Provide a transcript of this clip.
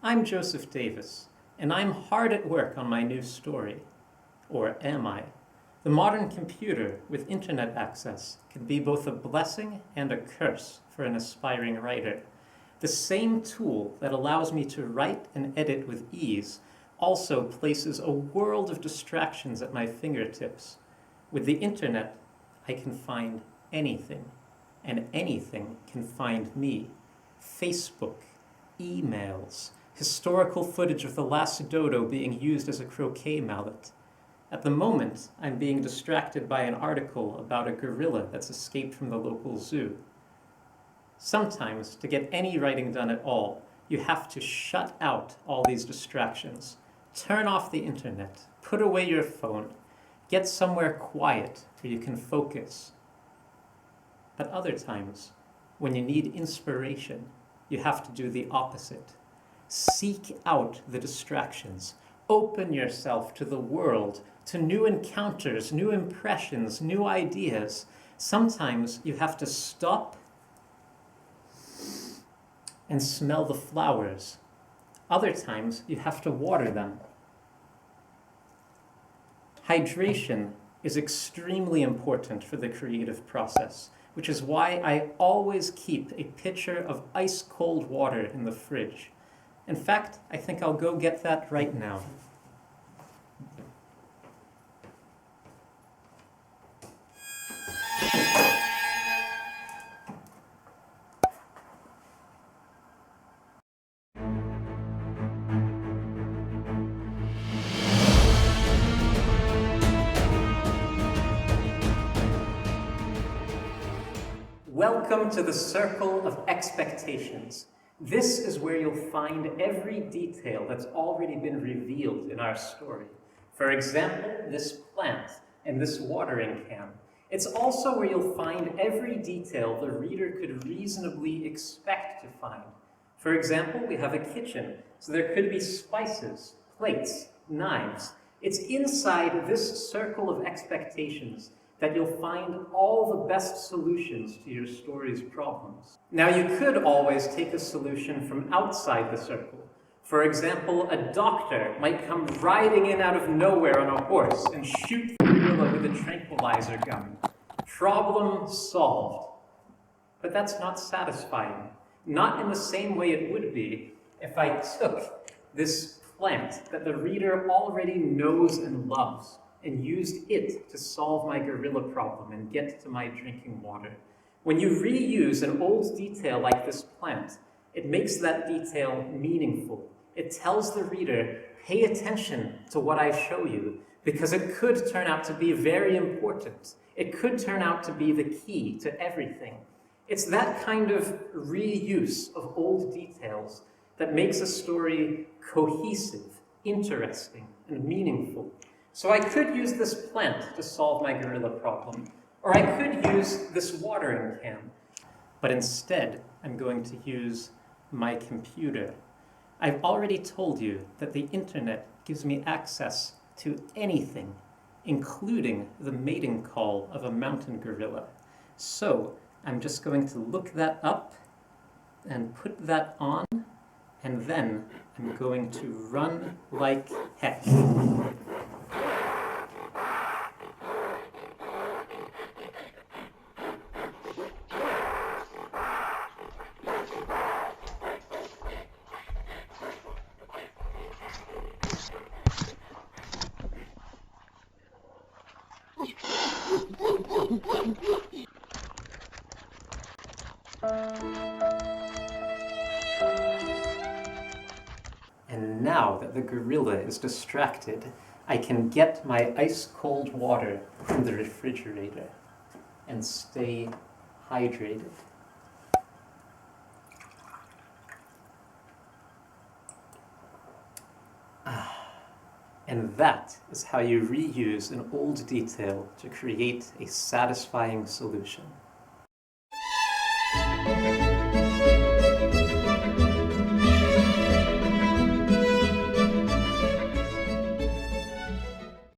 I'm Joseph Davis, and I'm hard at work on my new story. Or am I? The modern computer with internet access can be both a blessing and a curse for an aspiring writer. The same tool that allows me to write and edit with ease also places a world of distractions at my fingertips. With the internet, I can find anything, and anything can find me. Facebook, emails, historical footage of the last dodo being used as a croquet mallet. At the moment, I'm being distracted by an article about a gorilla that's escaped from the local zoo. Sometimes, to get any writing done at all, you have to shut out all these distractions. Turn off the internet, put away your phone, get somewhere quiet where you can focus. But other times, when you need inspiration, you have to do the opposite. Seek out the distractions. Open yourself to the world, to new encounters, new impressions, new ideas. Sometimes you have to stop and smell the flowers. Other times you have to water them. Hydration is extremely important for the creative process, which is why I always keep a pitcher of ice-cold water in the fridge. In fact, I think I'll go get that right now. Welcome to the circle of expectations. This is where you'll find every detail that's already been revealed in our story. For example, this plant and this watering can. It's also where you'll find every detail the reader could reasonably expect to find. For example, we have a kitchen, so there could be spices, plates, knives. It's inside this circle of expectations that you'll find all the best solutions to your story's problems. Now, you could always take a solution from outside the circle. For example, a doctor might come riding in out of nowhere on a horse and shoot the gorilla with a tranquilizer gun. Problem solved. But that's not satisfying. Not in the same way it would be if I took this plant that the reader already knows and loves and used it to solve my gorilla problem and get to my drinking water. When you reuse an old detail like this plant, it makes that detail meaningful. It tells the reader, pay attention to what I show you, because it could turn out to be very important. It could turn out to be the key to everything. It's that kind of reuse of old details that makes a story cohesive, interesting, and meaningful. So I could use this plant to solve my gorilla problem, or I could use this watering can. But instead, I'm going to use my computer. I've already told you that the internet gives me access to anything, including the mating call of a mountain gorilla. So I'm just going to look that up and put that on, and then I'm going to run like heck. And now that the gorilla is distracted, I can get my ice-cold water from the refrigerator and stay hydrated. And that is how you reuse an old detail to create a satisfying solution.